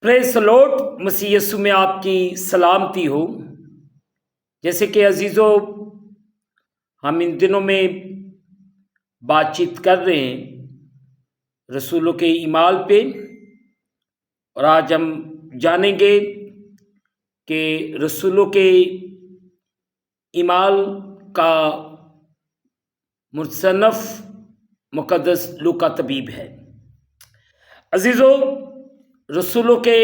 پریز lord, مسیح یسوع میں آپ کی سلامتی ہو۔ جیسے کہ عزیزو، ہم ان دنوں میں بات چیت کر رہے ہیں رسولوں کے اعمال پہ، اور آج ہم جانیں گے کہ رسولوں کے اعمال کا مصنف مقدس لوقا طبیب ہے۔ عزیزو، رسولوں کے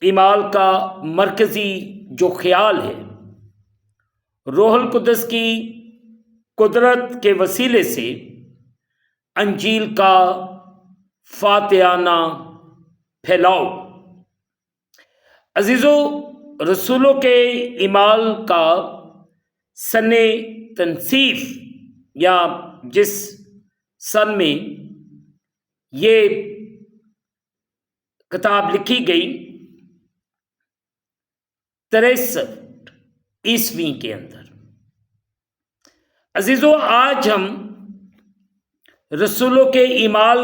اعمال کا مرکزی جو خیال ہے، روح القدس کی قدرت کے وسیلے سے انجیل کا فاتحانہ پھیلاؤ۔ عزیزو، رسولوں کے اعمال کا سن تنصیف یا جس سن میں یہ کتاب لکھی گئی 63 عیسوی کے اندر۔ عزیزو، آج ہم رسولوں کے اعمال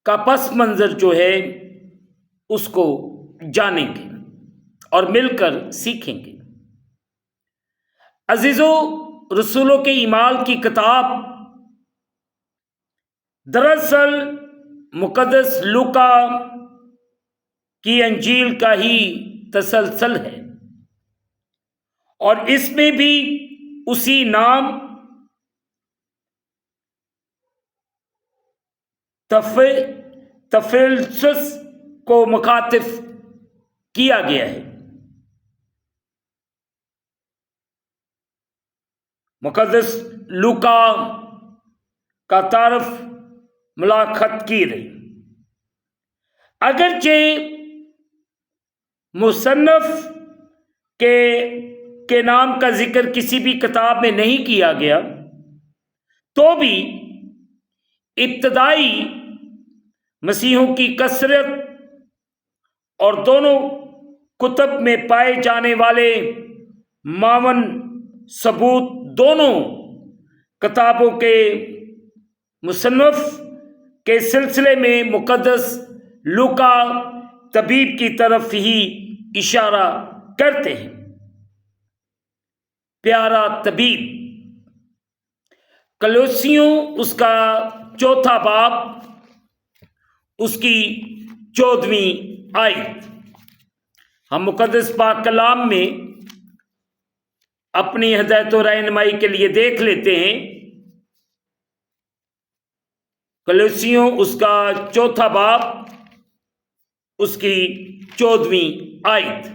کا پس منظر جو ہے اس کو جانیں گے اور مل کر سیکھیں گے۔ عزیزو، رسولوں کے اعمال کی کتاب دراصل مقدس لوقا کی انجیل کا ہی تسلسل ہے، اور اس میں بھی اسی نام تفلسس کو مخاطب کیا گیا ہے۔ مقدس لوقا کا تعارف ملاقات کی رہی۔ اگرچہ مصنف کے نام کا ذکر کسی بھی کتاب میں نہیں کیا گیا، تو بھی ابتدائی مسیحوں کی کثرت اور دونوں کتب میں پائے جانے والے معاون ثبوت دونوں کتابوں کے مصنف کے سلسلے میں مقدس لوقا طبیب کی طرف ہی اشارہ کرتے ہیں۔ پیارا طبیب، کلوسیوں اس کا 4 باب، اس کی 14ویں آیت ہم مقدس پاک کلام میں اپنی ہدایت و رہنمائی کے لیے دیکھ لیتے ہیں۔ کلوسیوں اس کا 4 باب، اس کی 14ویں آیت۔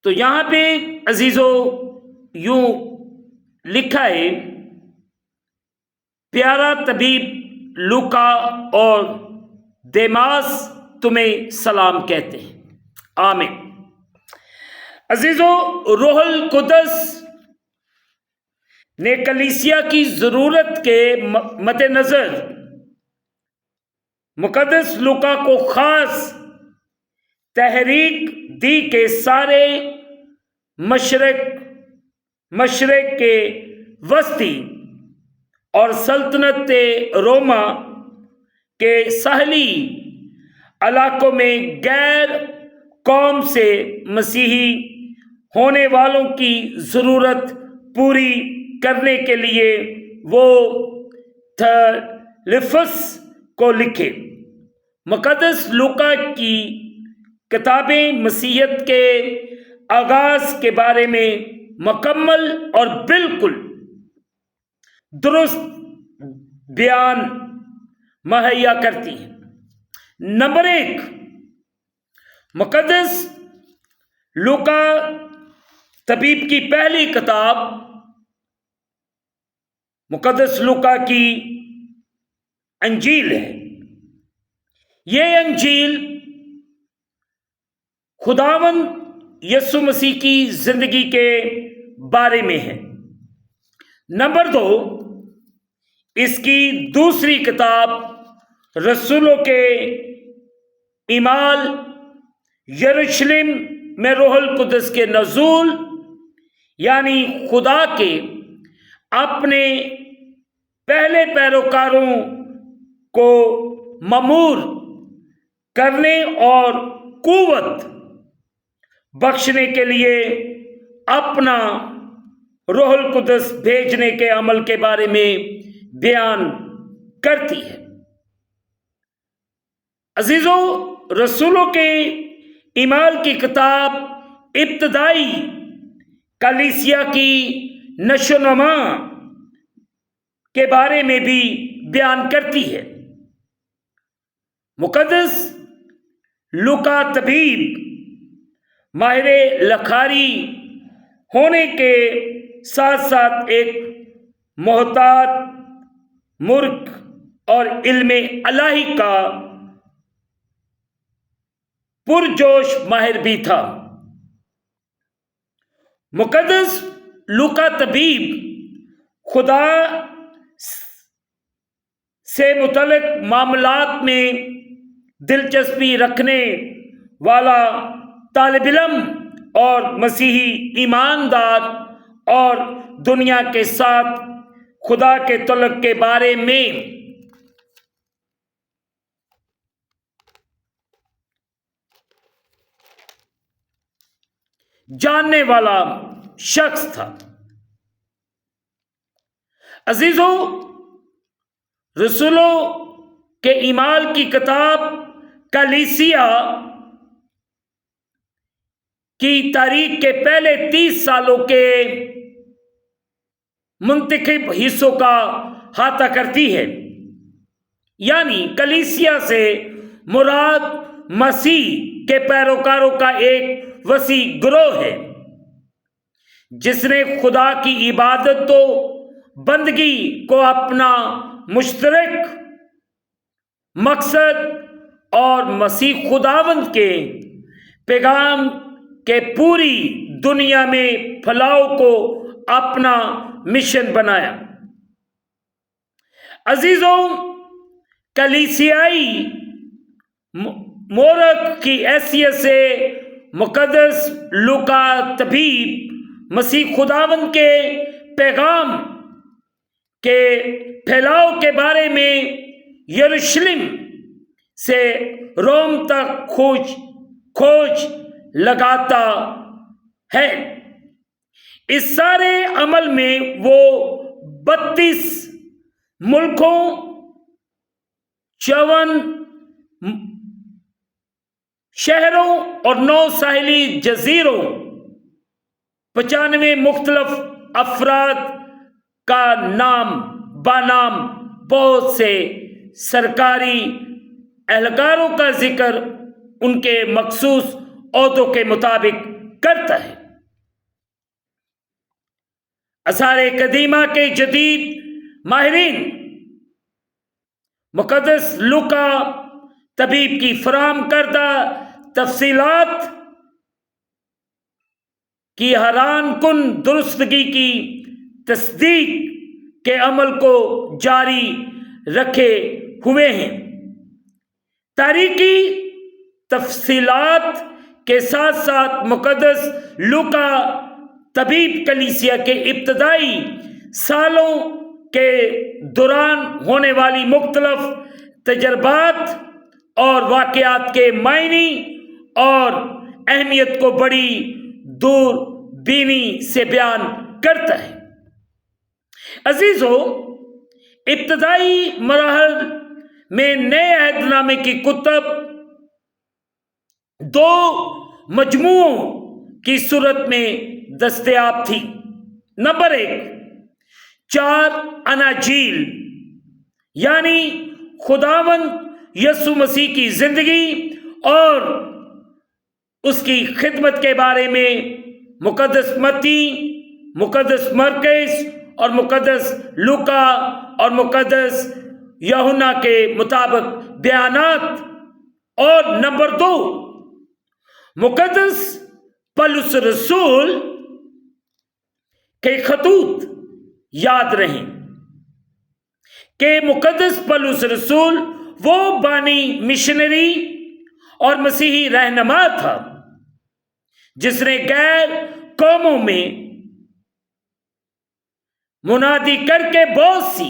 تو یہاں پہ عزیزو یوں لکھا ہے، پیارا طبیب لوقا اور دیماس تمہیں سلام کہتے ہیں۔ آمین۔ عزیزو، روح القدس نے کلیسیا کی ضرورت کے مد نظر مقدس لوقا کو خاص تحریک دی کہ سارے مشرق کے وسطی اور سلطنت روما کے ساحلی علاقوں میں غیر قوم سے مسیحی ہونے والوں کی ضرورت پوری کرنے کے لیے وہ تھلفس کو لکھے۔ مقدس لوقا کی کتابیں مسیحیت کے آغاز کے بارے میں مکمل اور بالکل درست بیان مہیا کرتی ہیں۔ نمبر 1، مقدس لوقا طبیب کی پہلی کتاب مقدس لوقا کی انجیل ہے۔ یہ انجیل خداوند یسوع مسیح کی زندگی کے بارے میں ہے۔ نمبر 2، اس کی دوسری کتاب رسولوں کے اعمال، یروشلم میں روح القدس کے نزول، یعنی خدا کے اپنے پہلے پیروکاروں کو مامور کرنے اور قوت بخشنے کے لیے اپنا روح القدس بھیجنے کے عمل کے بارے میں بیان کرتی ہے۔ عزیزو، رسولوں کے اعمال کی کتاب ابتدائی کلیسیا کی نشو و نما کے بارے میں بھی بیان کرتی ہے۔ مقدس لوکا طبیب ماہر لکھاری ہونے کے ساتھ ساتھ ایک محتاط مرغ اور علم الہی کا پرجوش ماہر بھی تھا۔ مقدس لوکا طبیب خدا سے متعلق معاملات میں دلچسپی رکھنے والا طالب علم اور مسیحی ایماندار، اور دنیا کے ساتھ خدا کے تعلق کے بارے میں جاننے والا شخص تھا۔ عزیزو، رسولوں کے اعمال کی کتاب کلیسیا کی تاریخ کے پہلے 30 سالوں کے منتخب حصوں کا احاطہ کرتی ہے، یعنی کلیسیا سے مراد مسیح کے پیروکاروں کا ایک وسیع گروہ ہے جس نے خدا کی عبادت و بندگی کو اپنا مشترک مقصد اور مسیح خداوند کے پیغام کے پوری دنیا میں پھیلاؤ کو اپنا مشن بنایا۔ عزیزوں، کلیسیائی مورخ کی حیثیت سے مقدس لوکا طبیب مسیح خداوند کے پیغام کے پھیلاؤ کے بارے میں یروشلم سے روم تک کھوج لگاتا ہے۔ اس سارے عمل میں وہ 32 ملکوں، 54 شہروں اور 9 ساحلی جزیروں، 95 مختلف افراد کا نام بنام بہت سے سرکاری اہلکاروں کا ذکر ان کے مخصوص عہدوں کے مطابق کرتا ہے۔ آثار قدیمہ کے جدید ماہرین مقدس لوکا طبیب کی فراہم کردہ تفصیلات کی حیران کن درستگی کی تصدیق کے عمل کو جاری رکھے ہوئے ہیں۔ تاریخی تفصیلات کے ساتھ ساتھ مقدس لوکا طبیب کلیسیا کے ابتدائی سالوں کے دوران ہونے والی مختلف تجربات اور واقعات کے معنی اور اہمیت کو بڑی دور بینی سے بیان کرتا ہے۔ عزیزو، ابتدائی مراحل میں نئے عہد نامے کی کتب 2 مجموعوں کی صورت میں دستیاب تھی۔ نمبر 1، 4 اناجیل، یعنی خداوند یسوع مسیح کی زندگی اور اس کی خدمت کے بارے میں مقدس متی، مقدس مرکز اور مقدس لوکا اور مقدس یوحنا کے مطابق بیانات، اور نمبر 2، مقدس پولس رسول کے خطوط۔ یاد رہیں کہ مقدس پولس رسول وہ بانی مشنری اور مسیحی رہنما تھا جس نے غیر قوموں میں منادی کر کے بہت سی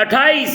28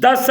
10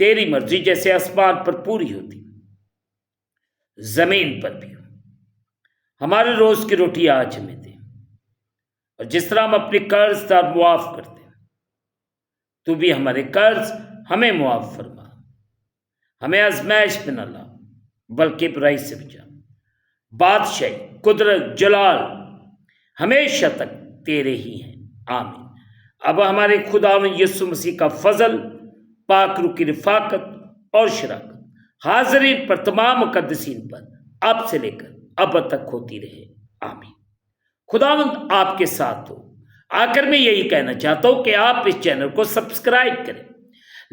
تیری مرضی جیسے آسمان پر پوری ہوتی زمین پر بھی ہو۔ ہمارے روز کی روٹی آج ہمیں دے، اور جس طرح ہم اپنے قرض دار معاف کرتے ہیں، تو بھی ہمارے قرض ہمیں معاف فرما، ہمیں آزمائش میں نہ لا بلکہ برائی سے بچا۔ بادشاہی، قدرت، جلال ہمیشہ تک تیرے ہی ہیں، آمین۔ اب ہمارے خداوند یسوع مسیح کا فضل، پاک روح کی رفاقت اور شراکت حاضرین پر، تمام مقدسین پر اب سے لے کر اب تک ہوتی رہے، آمین۔ خداوند آپ کے ساتھ ہو۔ آخر میں یہی کہنا چاہتا ہوں کہ آپ اس چینل کو سبسکرائب کریں،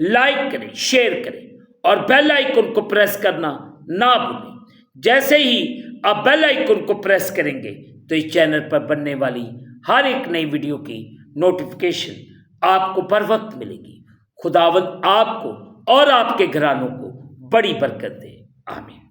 لائک کریں، شیئر کریں اور بیل آئیکن کو پریس کرنا نہ بھولیں۔ جیسے ہی آپ بیل آئیکن کو پریس کریں گے تو اس چینل پر بننے والی ہر ایک نئی ویڈیو کی نوٹیفیکیشن آپ کو بر وقت ملے گی۔ خداوند آپ کو اور آپ کے گھرانوں کو بڑی برکت دے، آمین۔